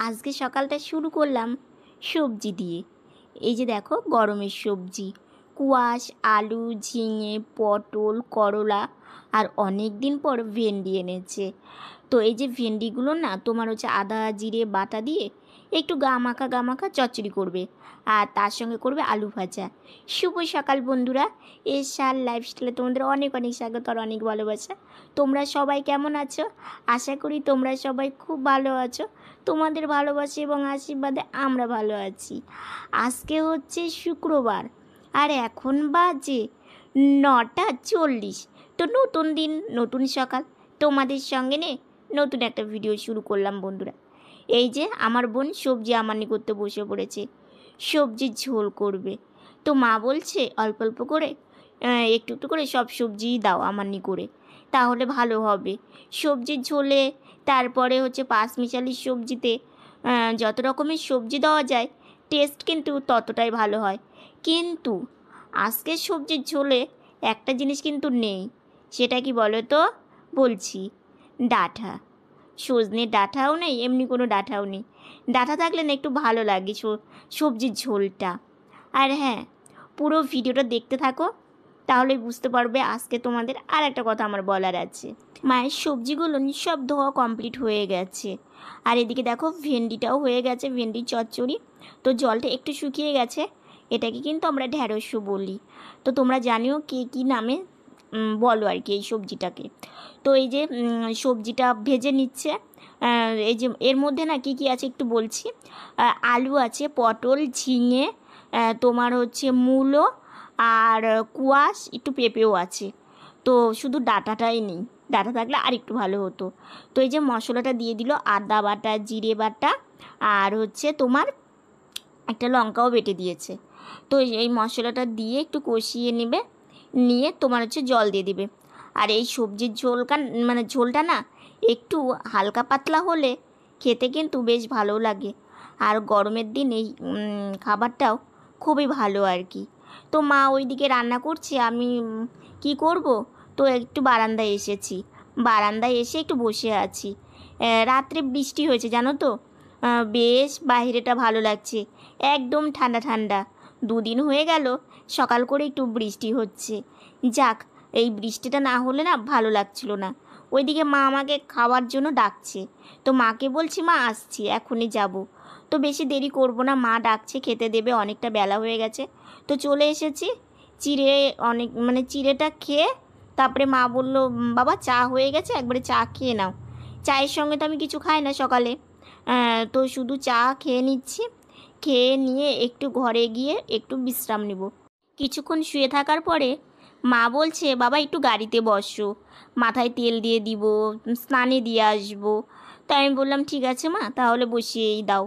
আজকে সকালটা শুরু করলাম সবজি দিয়ে। এই যে দেখো গরমের সবজি, কুয়াশ, আলু, ঝিঙে, পটল, করলা আর অনেক দিন পর ভেন্ডি এনেছে। তো এই যে ভেন্ডিগুলো না তোমার হচ্ছে আদা জিরে বাটা দিয়ে একটু গা মাখা চচ্চড়ি করবে, আর তার সঙ্গে করবে আলু ভাজা। শুভ সকাল বন্ধুরা, এশার লাইফস্টাইলে তোমাদের অনেক অনেক স্বাগত আর অনেক ভালোবাসা। তোমরা সবাই কেমন আছো? আশা করি তোমরা সবাই খুব ভালো আছো। তোমাদের ভালোবাসা এবং আশীর্বাদে আমরা ভালো আছি। আজকে হচ্ছে শুক্রবার আর এখন বাজে 9:40। তো নতুন দিন নতুন সকাল, তোমাদের সঙ্গে নিয়ে নতুন একটা ভিডিও শুরু করলাম বন্ধুরা। এই যে আমার বোন সবজি আমানি করতে বসে পড়েছে, সবজির ঝোল করবে। তো মা বলছে অল্প অল্প করে একটু একটু করে সব সবজিই দাও আমানি করে, তাহলে ভালো হবে সবজির ঝোলে। তারপরে হচ্ছে পাঁচমিশালি সবজিতে যত রকমের সবজি দেওয়া যায় টেস্ট কিন্তু ততটাই ভালো হয়। কিন্তু আজকের সবজির ঝোলে একটা জিনিস কিন্তু নেই, সেটা কি বলো তো? বলছি, ডাঁটা। সজনের ডাঁটাও নেই, এমনি কোনো ডাঁটাও নেই। ডাঁটা থাকলে না একটু ভালো লাগে সবজির ঝোলটা। আর হ্যাঁ, পুরো ভিডিওটা দেখতে থাকো, তাহলে বুঝতে পারবে। আজকে তোমাদের আর একটা কথা আমার বলার আছে। মায়ের সবজিগুলো সব ধোয়া কমপ্লিট হয়ে গেছে, আর এদিকে দেখো ভেন্ডিটাও হয়ে গেছে, ভেন্ডির চচ্চড়ি। তো জলটা একটু শুকিয়ে গেছে, এটাকে কিন্তু আমরা ঢ্যাঁড়সও বলি। তো তোমরা জানিও কে কী নামে বলো আর কি এই সবজিটাকে। তো এই যে সবজিটা ভেজে নিচ্ছে। এই যে এর মধ্যে না কী কী আছে একটু বলছি। আলু আছে, পটল, ঝিঙে, তোমার হচ্ছে মূলো আর কুয়াশ, একটু পেঁপেও আছে। তো শুধু ডাঁটাটাই নেই, ডাঁটা থাকলে আর একটু ভালো হতো। তো এই যে মশলাটা দিয়ে দিল, আদা বাটা, জিরে বাটা, আর হচ্ছে তোমার একটা লঙ্কাও বেটে দিয়েছে। তো এই মশলাটা দিয়ে একটু কষিয়ে নেবে, নিয়ে তোমার হচ্ছে জল দিয়ে দিবে। আর এই সবজির ঝোলটা না একটু হালকা পাতলা হলে খেতে কিন্তু বেশ ভালো লাগে। আর গরমের দিন এই খাবারটাও খুবই ভালো আর কি। তো মা ওইদিকে রান্না করছে, আমি কি করব, তো একটু বারান্দায় এসেছি। বারান্দায় এসে একটু বসে আছি। রাত্রে বৃষ্টি হয়েছে জানো তো, বেশ বাইরেটা ভালো লাগছে, একদম ঠান্ডা ঠান্ডা। দুদিন হয়ে গেল সকাল করে একটু বৃষ্টি হচ্ছে। যাক, এই বৃষ্টিটা না হলে না ভালো লাগছিল না। ওইদিকে মা আমাকে খাওয়ার জন্য ডাকছে, তো মাকে বলছি মা আসছি, এখনই যাব। তো বেশি দেরি করব না, মা ডাকছে, খেতে দেবে, অনেকটা বেলা হয়ে গেছে। তো চলে এসেছি। চিড়েটা খেয়ে তারপরে মা বলল বাবা চা হয়ে গেছে, একবারে চা খেয়ে নাও। চায়ের সঙ্গে তো আমি কিছু খাই না সকালে, তো শুধু চা খেয়ে নিচ্ছি। খেয়ে নিয়ে একটু ঘরে গিয়ে একটু বিশ্রাম নেব। কিছুক্ষণ শুয়ে থাকার পরে মা বলছে বাবা একটু গাড়িতে বসো, মাথায় তেল দিয়ে দিব, স্নানে দিয়ে আসবো। তাই আমি বললাম ঠিক আছে মা, তাহলে বসিয়েই দাও।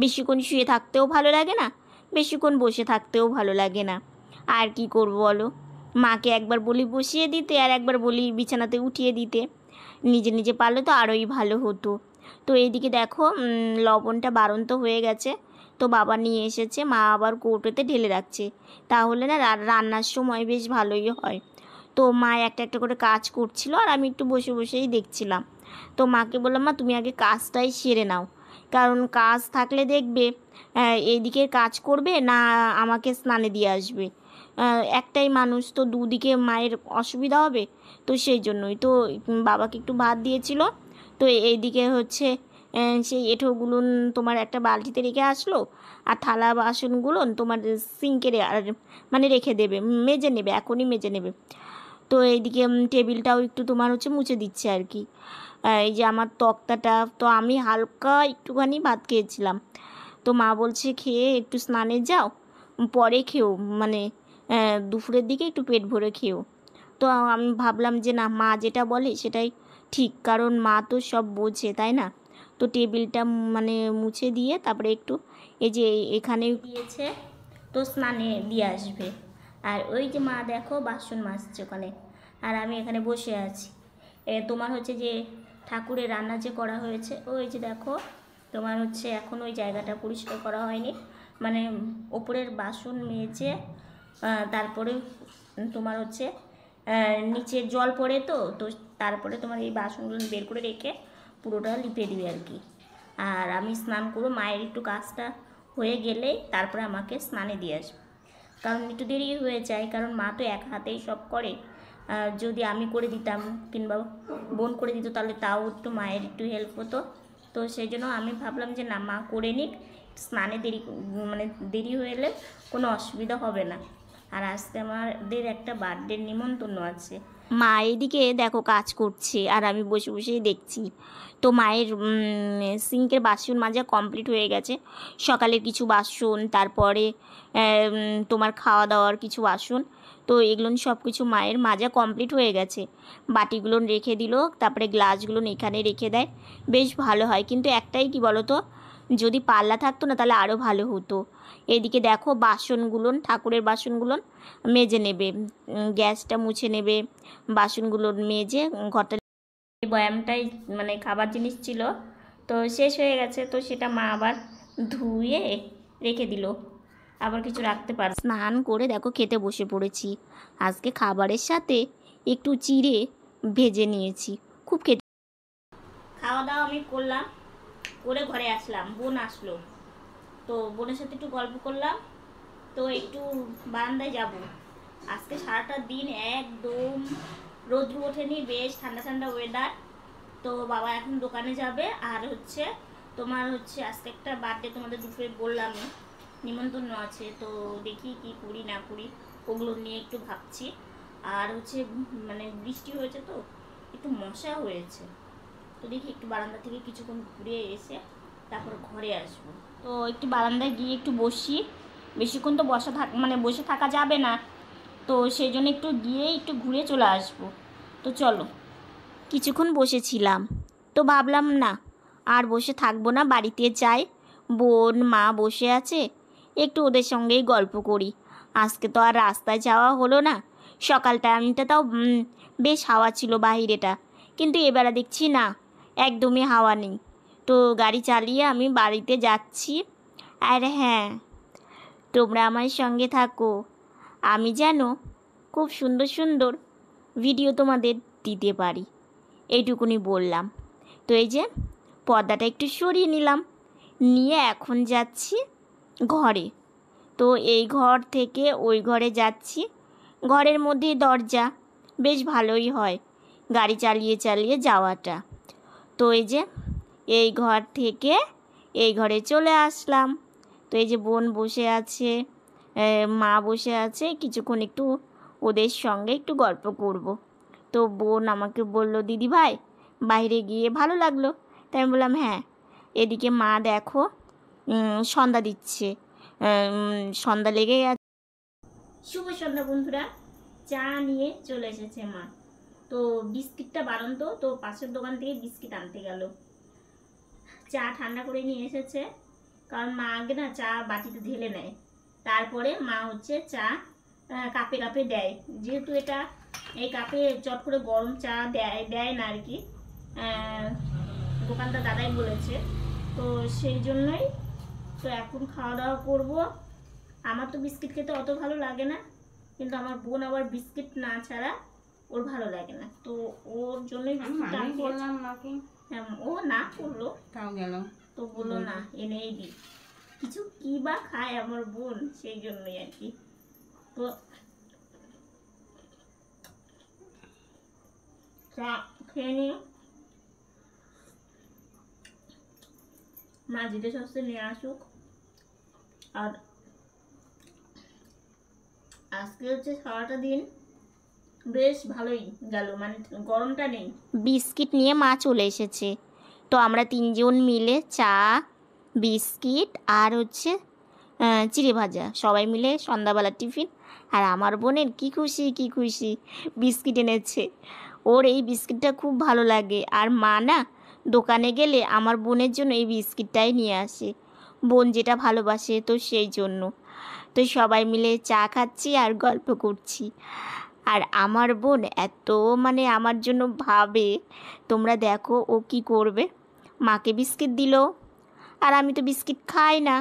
বেশিক্ষণ শুয়ে থাকতেও ভালো লাগে না, বেশিক্ষণ বসে থাকতেও ভালো লাগে না। আর কি করব বলো, মাকে একবার বলি বসিয়ে দিতে আর একবার বলি বিছানাতে উঠিয়ে দিতে। নিজে নিজে পারলে তো আরোই ভালো হতো। তো এইদিকে দেখো লবণটা বাড়ন্ত হয়ে গেছে, তো বাবা নিয়ে এসেছে, মা আবার কৌটোতে ঢেলে রাখছে, তাহলে না রান্নার সময় বেশ ভালোই হয়। তো মা একটা একটা করে কাজ করছিল আর আমি একটু বসে বসেই দেখছিলাম। তো মাকে বললাম মা তুমি আগে কাজটাই সেরে নাও, কারণ কাজ থাকলে দেখবে এইদিকে কাজ করবে না, আমাকে স্নানে দিয়ে আসবে। একটাই মানুষ, তো দুদিকে মায়ের অসুবিধা হবে। তো সেই জন্যই তো বাবাকে একটু ভাত দিয়েছিল। তো এইদিকে হচ্ছে সেই এঁঠোগুলো তোমার একটা বালতিতে রেখে আসলো, আর থালা বাসনগুলো তোমার সিঙ্কে রেখে দেবে, মেজে নেবে, এখনই মেজে নেবে। তো এইদিকে টেবিলটাও একটু তোমার হচ্ছে মুছে দিচ্ছে আর কি। এই যে আমার তক্তাটা, তো আমি হালকা একটুখানি ভাত খেয়েছিলাম। তো মা বলছে খেয়ে একটু স্নানে যাও, পরে খেও, দুপুরের দিকে একটু পেট ভরে খেও। তো আমি ভাবলাম যে না, মা যেটা বলে সেটাই ঠিক, কারণ মা তো সব বোঝে তাই না। তো টেবিলটা মুছে দিয়ে তারপরে একটু এই যে এখানে দিয়েছে, তো স্নানে দিয়ে আসবে। আর ওই যে মা দেখো বাসন মাজছে ওখানে, আর আমি এখানে বসে আছি। তোমার হচ্ছে যে ঠাকুরের রান্না যে করা হয়েছে, ওই যে দেখো তোমার হচ্ছে এখন ওই জায়গাটা পরিষ্কার করা হয়নি, ওপরের বাসন মেজে তারপরে তোমার হচ্ছে নিচে জল পড়ে, তো তারপরে তোমার এই বাসনগুলো বের করে রেখে পুরোটা লিপে দিবে আর কি। আর আমি স্নান করবো, মায়ের একটু কাজটা হয়ে গেলে তারপরে আমাকে স্নানে দিয়ে আসবে, কারণ একটু দেরি হয়ে যায়, কারণ মা তো এক হাতেই সব করে। যদি আমি করে দিতাম কিংবা বোন করে দিত তাহলে তাও একটু মায়ের একটু হেল্প হতো। তো সেই জন্য আমি ভাবলাম যে না, মা করে নিক, স্নানে দেরি হলে কোনো অসুবিধা হবে না। আর আজকে আমাদের একটা বার্থডের নিমন্ত্রণ আছে। মা এদিকে দেখো কাজ করছে আর আমি বসে বসেই দেখছি। তো মায়ের সিঙ্কের বাসন মাজা কমপ্লিট হয়ে গেছে, সকালের কিছু বাসন, তারপরে তোমার খাওয়া দাওয়ার কিছু বাসন, তো এগুলো সব কিছু মায়ের মাজা কমপ্লিট হয়ে গেছে। বাটিগুলো রেখে দিল, তারপরে গ্লাসগুলো এখানে রেখে দেয়, বেশ ভালো হয়। কিন্তু একটাই কি বলো তো, যদি পাল্লা থাকতো না তাহলে আরও ভালো হতো। এদিকে দেখো বাসনগুলো, ঠাকুরের বাসনগুলো মেজে নেবে, গ্যাসটা মুছে নেবে, বাসনগুলো মেজে ঘরটা। এই বয়ামটাই খাবার জিনিস ছিল, তো শেষ হয়ে গেছে, তো সেটা মা আবার ধুয়ে রেখে দিল, আবার কিছু রাখতে পার। স্নান করে দেখো খেতে বসে পড়েছি। আজকে খাবারের সাথে একটু চিড়ে ভেজে নিয়েছি, খুব খেতে। খাওয়া দাওয়া আমি করলাম, করে ঘরে আসলাম, বোন আসলো, তো বোনের সাথে একটু গল্প করলাম, তো একটু বারান্দায় যাব। আজকে সারাটা দিন একদম রোদ্রু ওঠেনি, বেশ ঠান্ডা ঠান্ডা ওয়েদার। তো বাবা এখন দোকানে যাবে, আর তোমার আজকে একটা বার্থডে, তোমাদের দুপুরে বললামই নিমন্ত্রণ আছে, তো দেখি কি করি না করি, ওগুলো নিয়ে একটু ভাবছি। আর বৃষ্টি হয়েছে তো একটু মশা হয়েছে, তো দেখি একটু বারান্দা থেকে কিছুক্ষণ ঘুরে এসে তারপর ঘরে আসবো। তো একটু বারান্দায় গিয়ে একটু বসি, বেশিক্ষণ তো বসে থাকা যাবে না, তো সেই জন্য একটু গিয়ে একটু ঘুরে চলে আসবো। তো চলো, কিছুক্ষণ বসেছিলাম, তো ভাবলাম না আর বসে থাকবো না, বাড়িতে যাই, বোন মা বসে আছে, একটু ওদের সঙ্গেই গল্প করি। আজকে তো আর রাস্তায় যাওয়া হলো না, সকাল টাইমটা তাও বেশ হাওয়া ছিল বাহিরেটা, কিন্তু এবারে দেখছি না, একদমই হাওয়া নেই। তো গাড়ি চালিয়ে আমি বাড়িতে যাচ্ছি। আর হ্যাঁ, তোমরা আমার সঙ্গে থাকো, আমি যেন খুব সুন্দর সুন্দর ভিডিও তোমাদের দিতে পারি, এইটুকুনি বললাম। তো এই যে পর্দাটা একটু সরিয়ে নিলাম, নিয়ে এখন যাচ্ছি ঘরে। তো এই ঘর থেকে ওই ঘরে যাচ্ছি, ঘরের মধ্যেই দরজা, বেশ ভালোই হয় গাড়ি চালিয়ে চালিয়ে যাওয়াটা। তো এই যে এই ঘর থেকে এই ঘরে চলে আসলাম। তো এই যে বোন বসে আছে, মা বসে আছে, কিছুক্ষণ একটু ওদের সঙ্গে একটু গল্প করব। তো বোন আমাকে বলল, দিদি ভাই বাইরে গিয়ে ভালো লাগলো, তাই আমি বললাম হ্যাঁ। এদিকে মা দেখো সন্ধ্যা দিচ্ছে, সন্ধ্যা লেগে গেছে। শুভ সন্ধ্যা বন্ধুরা, চা নিয়ে চলে এসেছে মা। তো বিস্কিটটা বারন্ত, তো পাশের দোকান থেকে বিস্কিট আনতে গেল, চা ঠান্ডা করে নিয়ে এসেছে, কারণ মা আগে না চা বাটিতে ঢেলে নেয়, তারপরে মা চা কাপে কাপে দেয়, যেহেতু এটা এই কাপে চট করে গরম চা দেয় না আর কি, দোকানদার দাদাই বলেছে, তো সেই জন্যই। তো এখন খাওয়া দাওয়া করবো। আমার তো বিস্কিট খেতে অত ভালো লাগে না, কিন্তু আমার বোন আবার বিস্কিট না ছাড়া ওর ভালো লাগে না, তো ওর জন্যই বললাম মাকে। হ্যাঁ, ও না করলো, তাও গেল, তো বললো না এনেই দি, কিছু কি বা খায় আমার বোন, সেই জন্যই আর কি। তো চা খেয়ে নিয়ে মা জিতে সস্তে নিয়ে আসুক। আর আজকে সারাটা দিন বেশ ভালোই গেল, গরমটা নেই। বিস্কিট নিয়ে মা চলে এসেছে, তো আমরা তিনজন মিলে চা, বিস্কিট আর চিড়ে ভাজা সবাই মিলে সন্ধ্যাবেলা টিফিন। আর আমার বোনের কি খুশি বিস্কিট এনেছে, ওর এই বিস্কিটটা খুব ভালো লাগে। আর মা না দোকানে গেলে আমার বোনের জন্য এই বিস্কিটটাই নিয়ে আসে, বোন যেটা ভালোবাসে, তো সেই জন্য। তো সবাই মিলে চা খাচ্ছি আর গল্প করছি। আর আমার বোন এত আমার জন্য ভাবে, তোমরা দেখো ও কি করবে। মাকে বিস্কিট দিল, আর আমি তো বিস্কিট খাই না,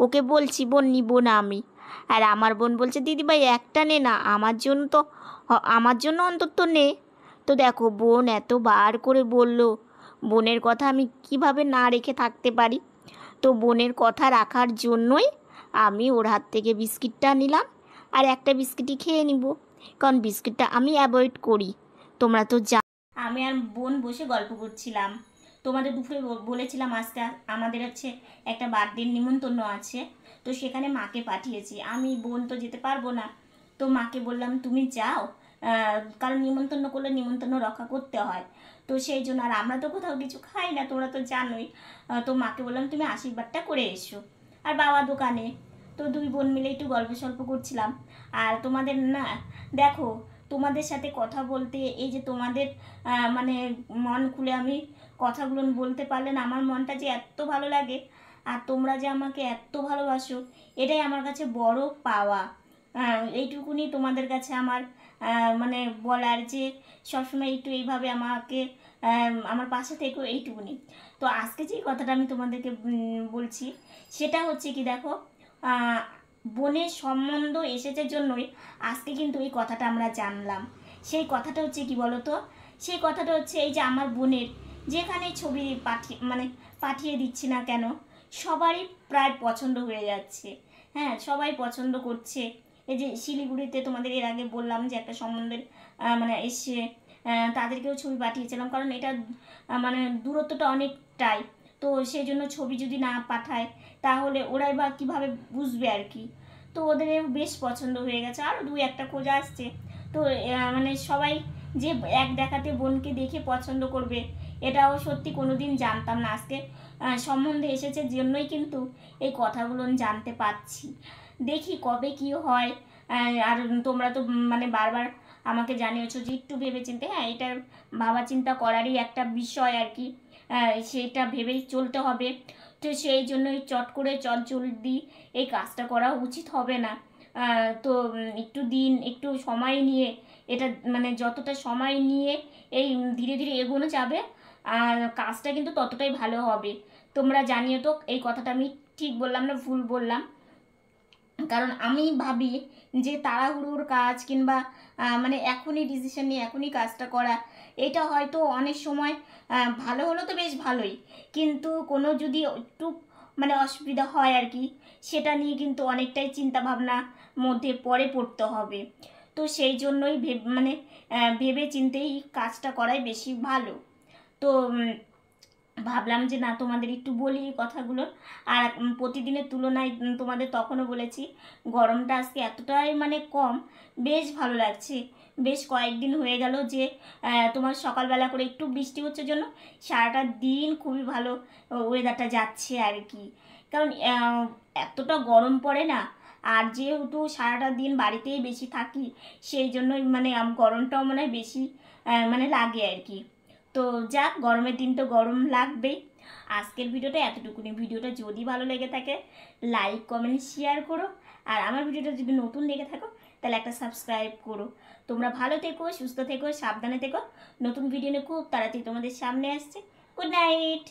ওকে বলছি বোন নিব না আমি, আর আমার বোন বলছে দিদিভাই একটা নে না, আমার জন্য অন্তত নে। তো দেখো বোন এত বার করে বলল, বোনের কথা আমি কিভাবে না রেখে থাকতে পারি। তো বোনের কথা রাখার জন্যই আমি ওর হাত থেকে বিস্কিটটা নিলাম, আর একটা বিস্কিটই খেয়ে নিব, কারণ বিস্কিটটা আমি অ্যাভয়েড করি। তোমরা তো আমি আর বোন বসে গল্প করছিলাম। তোমাদের দুপুরে বলেছিলাম আজকে আমাদের হচ্ছে একটা বার্থডের নিমন্ত্রণ আছে, তো সেখানে মাকে পাঠিয়েছি। আমি বোন তো যেতে পারবো না, তো মাকে বললাম তুমি যাও, কারণ নিমন্ত্রণ করলে নিমন্ত্রণ রক্ষা করতে হয়। তো সেই জন্য, আর আমরা তো কোথাও কিছু খাই না, তোমরা তো জানোই। তো মাকে বললাম তুমি আশীর্বাদটা করে এসো। আর বাবা দোকানে, তো দুই বোন মিলে একটু গল্প সল্প করছিলাম। আর তোমাদের না, দেখো, তোমাদের সাথে কথা বলতে, এই যে তোমাদের মানে মন খুলে আমি কথাগুলো বলতে পারলে না, আমার মনটা যে এত ভালো লাগে, আর তোমরা যে আমাকে এত ভালোবাসো, এটাই আমার কাছে বড় পাওয়া। এইটুকুনি তোমাদের কাছে আমার মানে বলার, যে সবসময় একটু এইভাবে আমাকে আমার পাশে থেকো, এইটুকুনি। তো আজকে যে কথাটা আমি তোমাদেরকে বলছি, সেটা হচ্ছে কি, দেখো, বোনের সম্বন্ধ এসেছে জন্যই আজকে কিন্তু এই কথাটা আমরা জানলাম। সেই কথাটা হচ্ছে কি বলো তো, সেই কথাটা হচ্ছে এই যে আমার বোনের যেখানে ছবি পাঠিয়ে দিচ্ছি না কেন, সবারই প্রায় পছন্দ হয়ে যাচ্ছে। হ্যাঁ, সবাই পছন্দ করছে। এই যে শিলিগুড়িতে তোমাদের এর আগে বললাম যে একটা সম্বন্ধের এসে তাদেরকেও ছবি পাঠিয়েছিলাম, কারণ এটা দূরত্বটা অনেকটাই। তো সেই জন্য ছবি যদি না পাঠায় তাহলে ওরাই বা কীভাবে বুঝবে আর কি। তো ওদের বেশ পছন্দ হয়ে গেছে, আরও দুই একটা খোঁজ আসছে। তো সবাই যে এক দেখাতে বোনকে দেখে পছন্দ করবে, এটাও সত্যি কোনোদিন জানতাম না। আজকে সম্বন্ধে এসেছে জন্যই কিন্তু এই কথাগুলো জানতে পারছি। দেখি কবে কি হয়। আর তোমরা তো বারবার আমাকে জানিয়েছো যে একটু ভেবে চিন্তে, হ্যাঁ, এটা ভাবা চিন্তা করারই একটা বিষয় আর কি, সেটা ভেবেই চলতে হবে। তো সেই জন্যই চট করে চটজলদি এই কাজটা করা উচিত হবে না। তো একটু সময় নিয়ে, এটা যতটা সময় নিয়ে এই ধীরে ধীরে এগোনো যাবে, আর কাজটা কিন্তু ততটাই ভালো হবে। তোমরা জানিও তো এই কথাটা আমি ঠিক বললাম না ভুল বললাম। কারণ আমি ভাবি যে তাড়াহুড়োর কাজ, কিংবা এখনই ডিসিশন নিয়ে এখনই কাজটা করা, এটা হয়তো অনেক সময় ভালো হলো তো বেশ ভালোই, কিন্তু কোনো যদি একটু অসুবিধা হয় আর কি, সেটা নিয়ে কিন্তু অনেকটাই চিন্তাভাবনা মধ্যে পড়তে হবে। তো সেই জন্যই ভেবে চিন্তেই কাজটা করাই বেশি ভালো। তো ভাবলাম যে না, তোমাদের একটু বলি এই কথাগুলো। আর প্রতিদিনের তুলনায় তোমাদের তখনও বলেছি, গরমটা আজকে এতটাই কম, বেশ ভালো লাগছে। বেশ কয়েকদিন হয়ে গেল যে তোমার সকালবেলা করে একটু বৃষ্টি হচ্ছে জন্য সারাটা দিন খুবই ভালো ওয়েদারটা যাচ্ছে আর কি। কারণ এতটা গরম পড়ে না, আর যেহেতু সারাটা দিন বাড়িতেই বেশি থাকি, সেই জন্যই গরমটাও বেশি লাগে আর কি। তো যাক, গরমের দিন তো গরম লাগবেই। আজকের ভিডিওটা এতটুকুনি। ভিডিওটা যদি ভালো লেগে থাকে লাইক কমেন্ট শেয়ার করো, আর আমার ভিডিওটা যদি নতুন লেগে থাকো তাহলে একটা সাবস্ক্রাইব করো। তোমরা ভালো থেকো, সুস্থ থেকো, সাবধানে থেকো। নতুন ভিডিও নিয়ে খুব তাড়াতাড়ি তোমাদের সামনে আসছে। Good night.